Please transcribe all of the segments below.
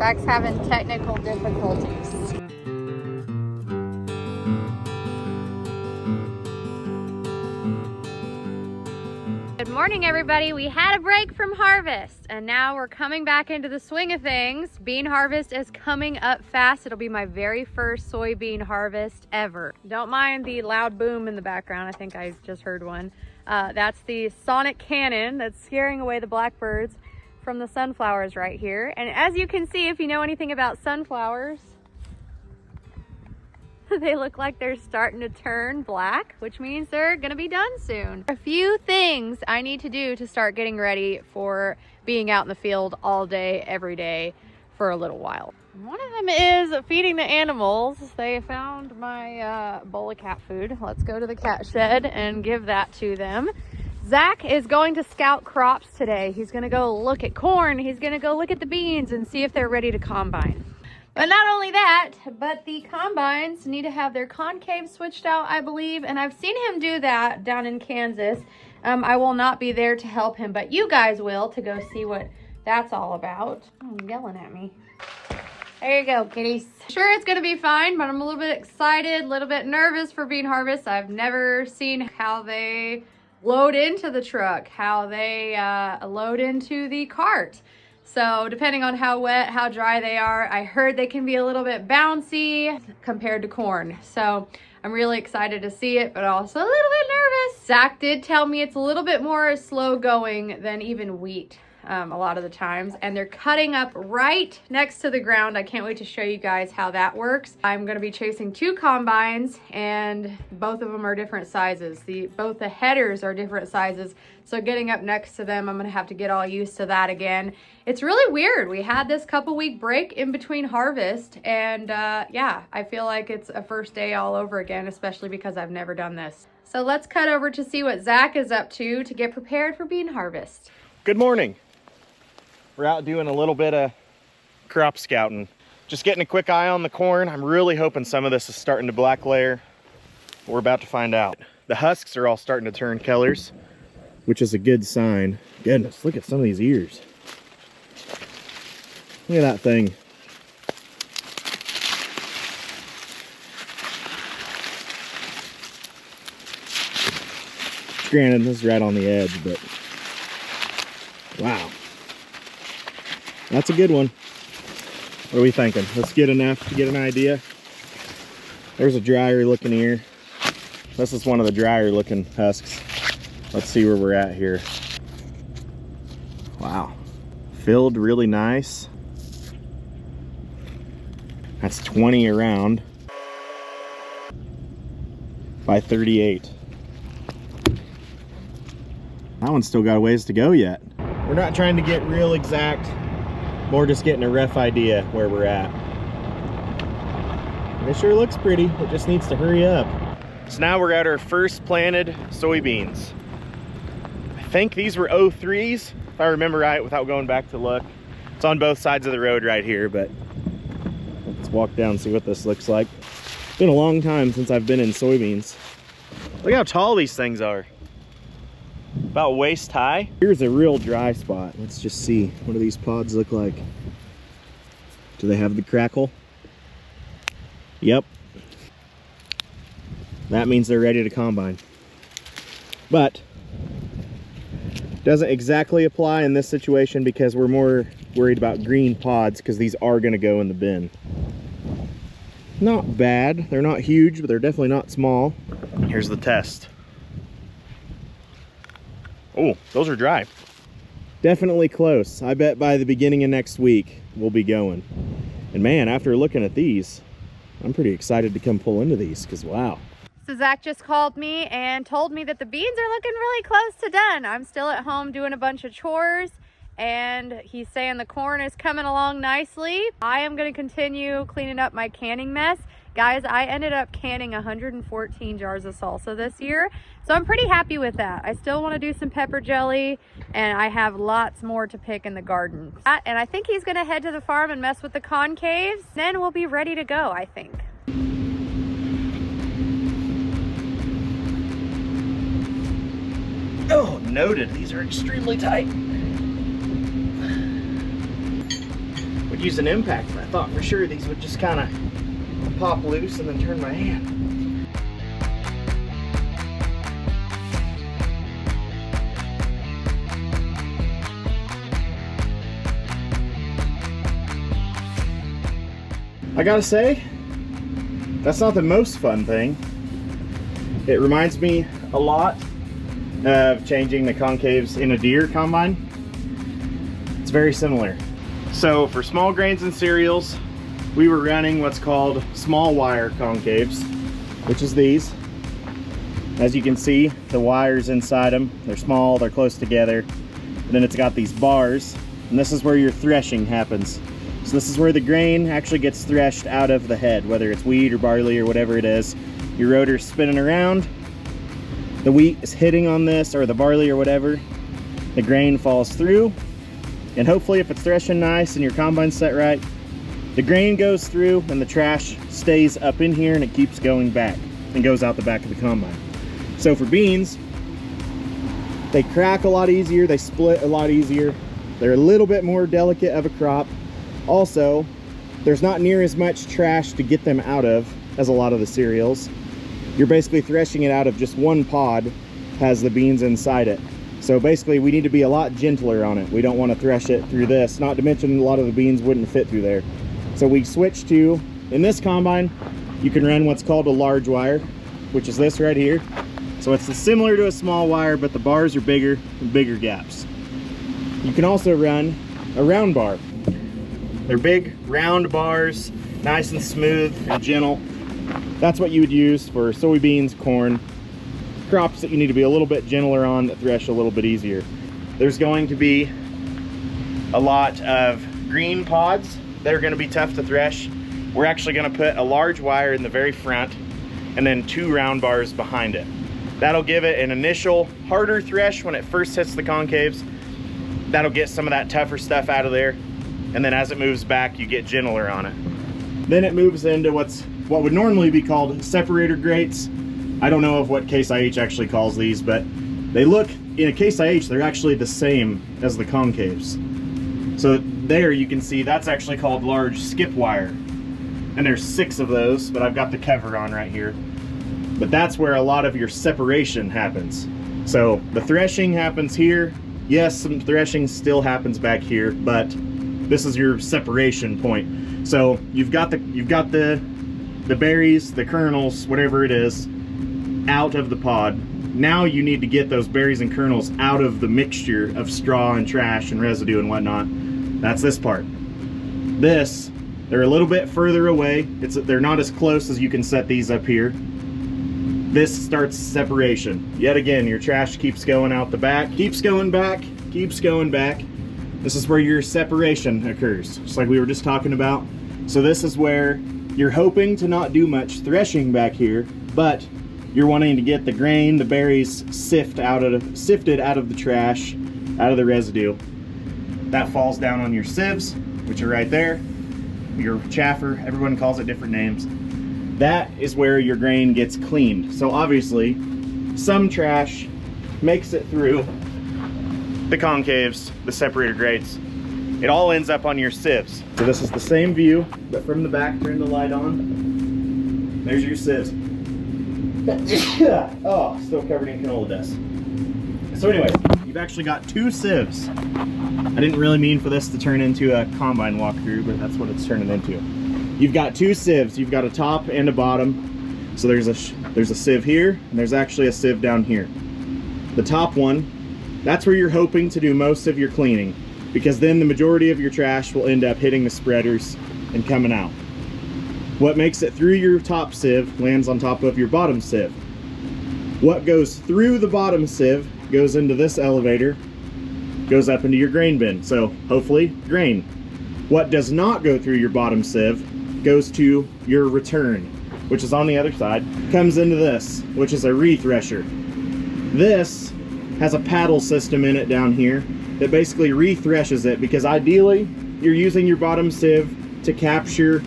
Zach's having technical difficulties. Good morning, everybody. We had a break from harvest and now we're coming back into the swing of things. Bean harvest is coming up fast. It'll be my very first soybean harvest ever. Don't mind the loud boom in the background. I think I just heard one. That's the sonic cannon that's scaring away the blackbirds from the sunflowers right here. And as you can see, if you know anything about sunflowers, they look like they're starting to turn black, which means they're gonna be done soon. A few things I need to do to start getting ready for being out in the field all day, every day for a little while. One of them is feeding the animals. They found my bowl of cat food. Let's go to the cat shed and give that to them. Zach is going to scout crops today. He's gonna go look at corn. He's gonna go look at the beans and see if they're ready to combine. But not only that, but the combines need to have their concaves switched out, I believe. And I've seen him do that down in Kansas. I will not be there to help him, but you guys will to go see what that's all about. Oh, yelling at me. There you go, kitties. Sure, it's gonna be fine, but I'm a little bit excited, a little bit nervous for bean harvest. I've never seen how they load into the truck, how they load into the cart. So depending on how wet, how dry they are, I heard they can be a little bit bouncy compared to corn. So I'm really excited to see it, but also a little bit nervous. Zach did tell me it's a little bit more slow going than even wheat a lot of the times. And they're cutting up right next to the ground. I can't wait to show you guys how that works. I'm gonna be chasing two combines and both of them are different sizes. Both the headers are different sizes. So getting up next to them, I'm gonna have to get all used to that again. It's really weird. We had this couple week break in between harvest and yeah, I feel like it's a first day all over again, especially because I've never done this. So let's cut over to see what Zach is up to get prepared for bean harvest. Good morning. We're out doing a little bit of crop scouting. Just getting a quick eye on the corn. I'm really hoping some of this is starting to black layer. We're about to find out. The husks are all starting to turn colors, which is a good sign. Goodness, look at some of these ears. Look at that thing. Granted, this is right on the edge, but wow. That's a good one. What are we thinking? Let's get enough to get an idea. There's a drier looking ear. This is one of the drier looking husks. Let's see where we're at here. Wow. Filled really nice. That's 20 around by 38. That one's still got a ways to go yet. We're not trying to get real exact, more just getting a rough idea where we're at. It sure looks pretty, it just needs to hurry up. So now we're at our first planted soybeans. I think these were 03s, if I remember right, without going back to look. It's on both sides of the road right here, but let's walk down and see what this looks like. It's been a long time since I've been in soybeans. Look how tall these things are. About waist high. Here's a real dry spot. Let's just see. What do these pods look like? Do they have the crackle? Yep. That means they're ready to combine. But doesn't exactly apply in this situation because we're more worried about green pods because these are going to go in the bin. Not bad. They're not huge, but they're definitely not small. Here's the test. Oh, those are dry. Definitely close. I bet by the beginning of next week we'll be going. And man, after looking at these, I'm pretty excited to come pull into these because wow. So Zach just called me and told me that the beans are looking really close to done. I'm still at home doing a bunch of chores and he's saying the corn is coming along nicely. I am going to continue cleaning up my canning mess. Guys, I ended up canning 114 jars of salsa this year, so I'm pretty happy with that. I still want to do some pepper jelly, and I have lots more to pick in the garden. And I think he's going to head to the farm and mess with the concaves. Then we'll be ready to go, I think. Oh, noted. These are extremely tight. We could use an impact, but I thought for sure these would just kind of pop loose and then turn my hand. I gotta say, that's not the most fun thing. It reminds me a lot of changing the concaves in a deer combine. It's very similar. So for small grains and cereals, we were running what's called small wire concaves, which is these. As you can see, the wires inside them, they're small, they're close together. And then it's got these bars, and this is where your threshing happens. So this is where the grain actually gets threshed out of the head, whether it's wheat or barley or whatever it is. Your rotor's spinning around, the wheat is hitting on this, or the barley or whatever, the grain falls through, and hopefully if it's threshing nice and your combine's set right, the grain goes through and the trash stays up in here and it keeps going back and goes out the back of the combine. So for beans, they crack a lot easier, they split a lot easier, they're a little bit more delicate of a crop. Also, there's not near as much trash to get them out of as a lot of the cereals. You're basically threshing it out of just one pod, has the beans inside it. So basically we need to be a lot gentler on it. We don't want to thresh it through this, not to mention a lot of the beans wouldn't fit through there. So we switched to, in this combine, you can run what's called a large wire, which is this right here. So it's similar to a small wire, but the bars are bigger and bigger gaps. You can also run a round bar. They're big round bars, nice and smooth and gentle. That's what you would use for soybeans, corn, crops that you need to be a little bit gentler on, that thresh a little bit easier. There's going to be a lot of green pods that are going to be tough to thresh. We're actually going to put a large wire in the very front and then 2 round bars behind it. That'll give it an initial harder thresh when it first hits the concaves. That'll get some of that tougher stuff out of there. And then as it moves back, you get gentler on it. Then it moves into what would normally be called separator grates. I don't know of what Case IH actually calls these, but they look, in a Case IH, they're actually the same as the concaves. So there you can see that's actually called large skip wire. And there's 6 of those, but I've got the cover on right here. But that's where a lot of your separation happens. So the threshing happens here. Yes, some threshing still happens back here, but this is your separation point. So you've got the berries, the kernels, whatever it is, out of the pod. Now you need to get those berries and kernels out of the mixture of straw and trash and residue and whatnot. That's this part. This, they're a little bit further away. They're not as close as you can set these up here. This starts separation. Yet again, your trash keeps going out the back, keeps going back, keeps going back. This is where your separation occurs, just like we were just talking about. So this is where you're hoping to not do much threshing back here, but you're wanting to get the grain, the berries sifted out of the trash, out of the residue. That falls down on your sieves, which are right there. Your chaffer, everyone calls it different names. That is where your grain gets cleaned. So obviously, some trash makes it through the concaves, the separator grates. It all ends up on your sieves. So this is the same view, but from the back, turn the light on. There's your sieves. Oh, still covered in canola dust. So anyways, you've actually got 2 sieves. I didn't really mean for this to turn into a combine walkthrough, but that's what it's turning into. You've got 2 sieves. You've got a top and a bottom. So there's a sieve here, and there's actually a sieve down here. The top one, that's where you're hoping to do most of your cleaning, because then the majority of your trash will end up hitting the spreaders and coming out. What makes it through your top sieve lands on top of your bottom sieve. What goes through the bottom sieve goes into this elevator, goes up into your grain bin. So hopefully grain. What does not go through your bottom sieve goes to your return, which is on the other side, comes into this, which is a re-thresher. This has a paddle system in it down here that basically re-threshes it, because ideally you're using your bottom sieve to capture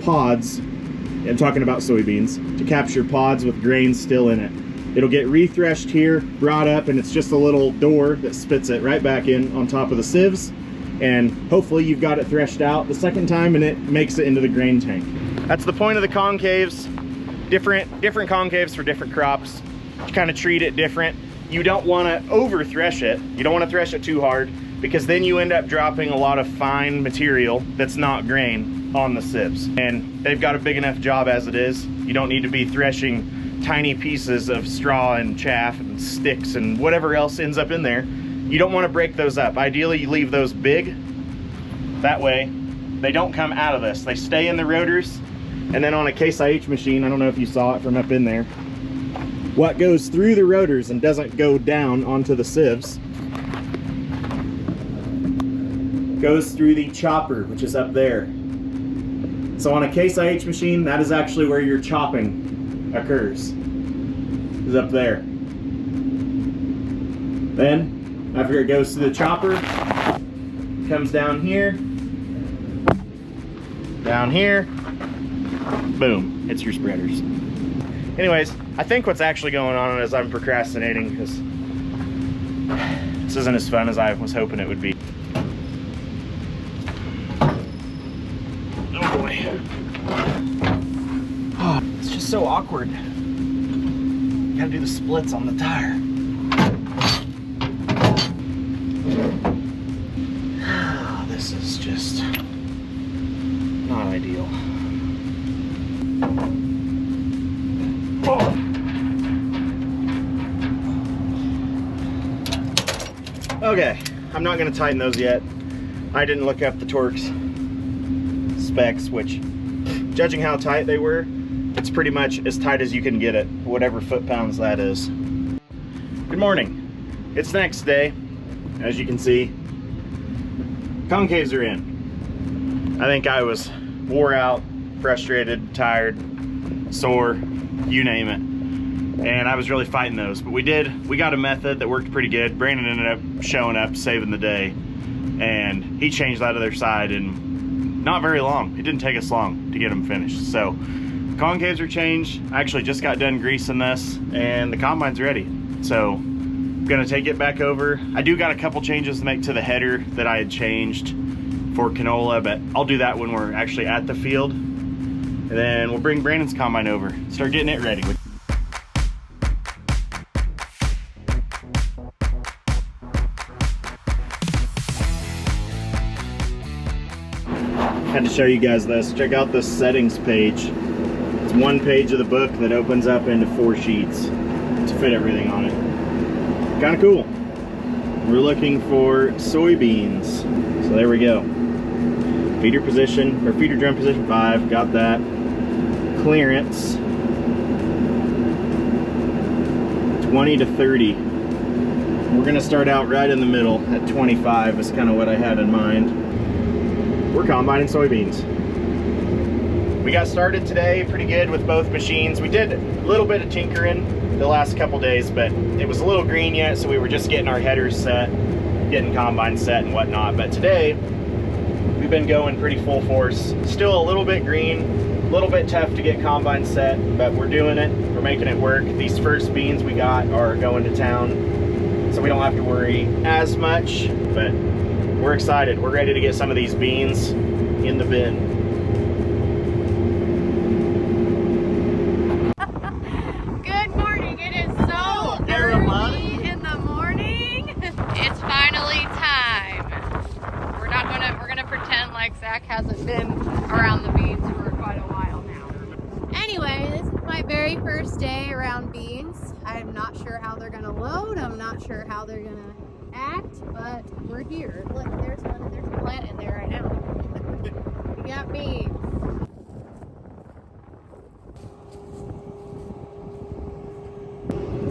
pods. I'm talking about soybeans, to capture pods with grain still in it. It'll get re-threshed here, brought up, and it's just a little door that spits it right back in on top of the sieves. and hopefully you've got it threshed out the second time and it makes it into the grain tank. That's the point of the concaves. Different concaves for different crops. You kind of treat it different. You don't want to over thresh it. You don't want to thresh it too hard, because then you end up dropping a lot of fine material that's not grain on the sieves. And they've got a big enough job as it is. You don't need to be threshing tiny pieces of straw and chaff and sticks and whatever else ends up in there. You don't want to break those up. Ideally, you leave those big. That way, they don't come out of this. They stay in the rotors. And then on a Case IH machine, I don't know if you saw it from up in there, what goes through the rotors and doesn't go down onto the sieves goes through the chopper, which is up there. So on a Case IH machine, that is actually where your chopping occurs, is up there. Then, after it goes to the chopper, it comes down here, boom, hits your spreaders. Anyways, I think what's actually going on is I'm procrastinating because this isn't as fun as I was hoping it would be. Oh boy. Oh, it's just so awkward. You gotta do the splits on the tire. Oh, this is just not ideal. Okay, I'm not going to tighten those yet. I didn't look up the Torx specs, which, judging how tight they were, it's pretty much as tight as you can get it, whatever foot-pounds that is. Good morning. It's the next day. As you can see, concaves are in. I think I was wore out, frustrated, tired, sore, you name it. And I was really fighting those, but we got a method that worked pretty good. Brandon ended up showing up, saving the day, and he changed that other side in not very long. It didn't take us long to get them finished. So concaves are changed. I actually just got done greasing this, and the combine's ready. So I'm gonna take it back over. I do got a couple changes to make to the header that I had changed for canola, but I'll do that when we're actually at the field. And then we'll bring Brandon's combine over, start getting it ready. Had to show you guys this. Check out this settings page. It's one page of the book that opens up into 4 sheets to fit everything on it. Kind of cool. We're looking for soybeans. So there we go. Feeder position, or feeder drum position 5, got that. Clearance, 20 to 30. We're gonna start out right in the middle at 25 is kind of what I had in mind. We're combining soybeans. We got started today pretty good with both machines. We did a little bit of tinkering the last couple days, but it was a little green yet, so we were just getting our headers set, getting combine set and whatnot. But today, we've been going pretty full force. Still a little bit green, a little bit tough to get combine set, but we're doing it. We're making it work. These first beans we got are going to town, so we don't have to worry as much, but we're excited. We're ready to get some of these beans in the bin. Good morning. It is so early in the morning. It's finally time. We're gonna pretend like Zach hasn't been around the beans for quite a while now. Anyway, this is my very first day around beans. I'm not sure how they're gonna load. I'm not sure how they're gonna act, but we're here. Look, there's a plant in there right now. We got beans.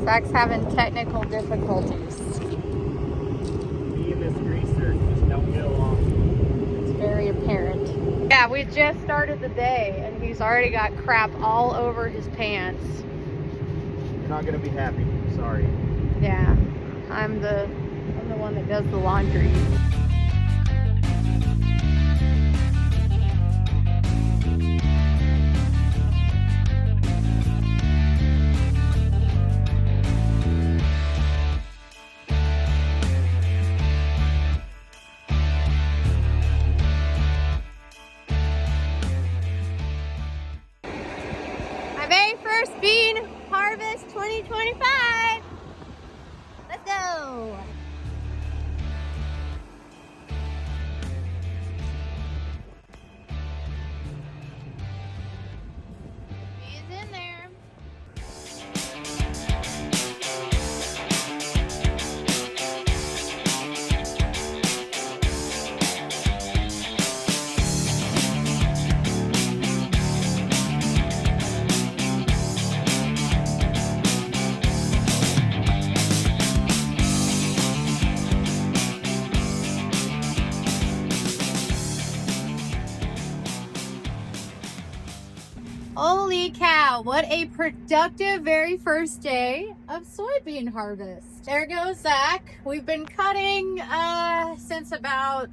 Zach's having technical difficulties. Me and this greaser just don't get along. It's very apparent. Yeah, we just started the day and he's already got crap all over his pants. You're not gonna be happy, sorry. Yeah, I'm the one that does the laundry. first bean harvest 2025. Let's go. He's in there. Holy cow, what a productive very first day of soybean harvest. There goes Zach. We've been cutting since about,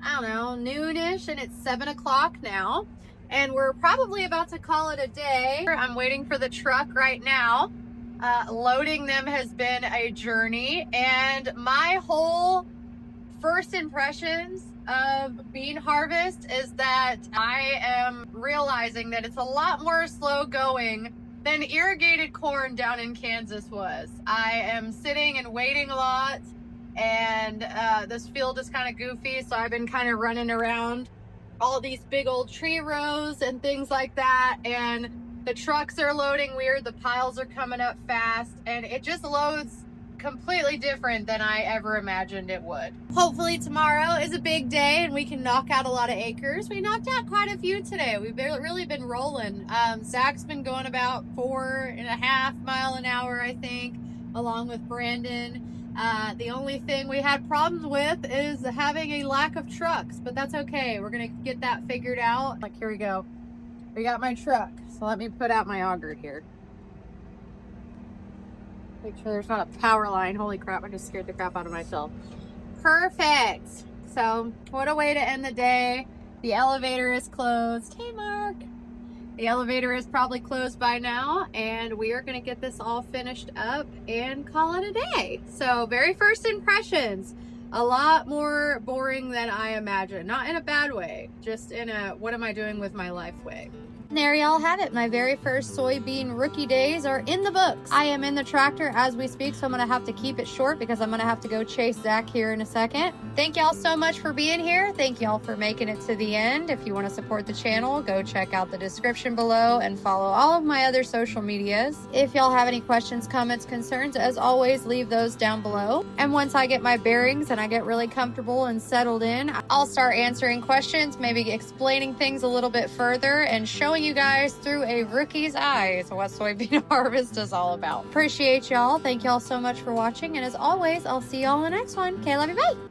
I don't know, noonish, and it's 7 o'clock now. And we're probably about to call it a day. I'm waiting for the truck right now. Loading them has been a journey, and my whole first impressions of bean harvest is that I am realizing that it's a lot more slow going than irrigated corn down in Kansas was. I am sitting and waiting a lot, and this field is kind of goofy, so I've been kind of running around all these big old tree rows and things like that, and the trucks are loading weird, the piles are coming up fast, and it just loads completely different than I ever imagined it would. Hopefully tomorrow is a big day and we can knock out a lot of acres. We knocked out quite a few today. We've really been rolling. Zach's been going about 4.5 miles an hour, I think, along with Brandon. The only thing we had problems with is having a lack of trucks, but that's okay. We're gonna get that figured out. Like, here we go. We got my truck. So let me put out my auger here. Make sure there's not a power line. Holy crap, I just scared the crap out of myself. Perfect. So what a way to end the day. The elevator is closed. Hey, Mark. The elevator is probably closed by now, and we are going to get this all finished up and call it a day. So very first impressions, a lot more boring than I imagined. Not in a bad way, just in a what am I doing with my life way. And there y'all have it. My very first soybean rookie days are in the books. I am in the tractor as we speak, so I'm going to have to keep it short because I'm going to have to go chase Zach here in a second. Thank y'all so much for being here. Thank y'all for making it to the end. If you want to support the channel, go check out the description below and follow all of my other social medias. If y'all have any questions, comments, concerns, as always, leave those down below. And once I get my bearings and I get really comfortable and settled in, I'll start answering questions, maybe explaining things a little bit further and showing you guys through a rookie's eyes what soybean harvest is all about. Appreciate y'all. Thank y'all so much for watching. And as always, I'll see y'all in the next one. Okay, love you. Bye.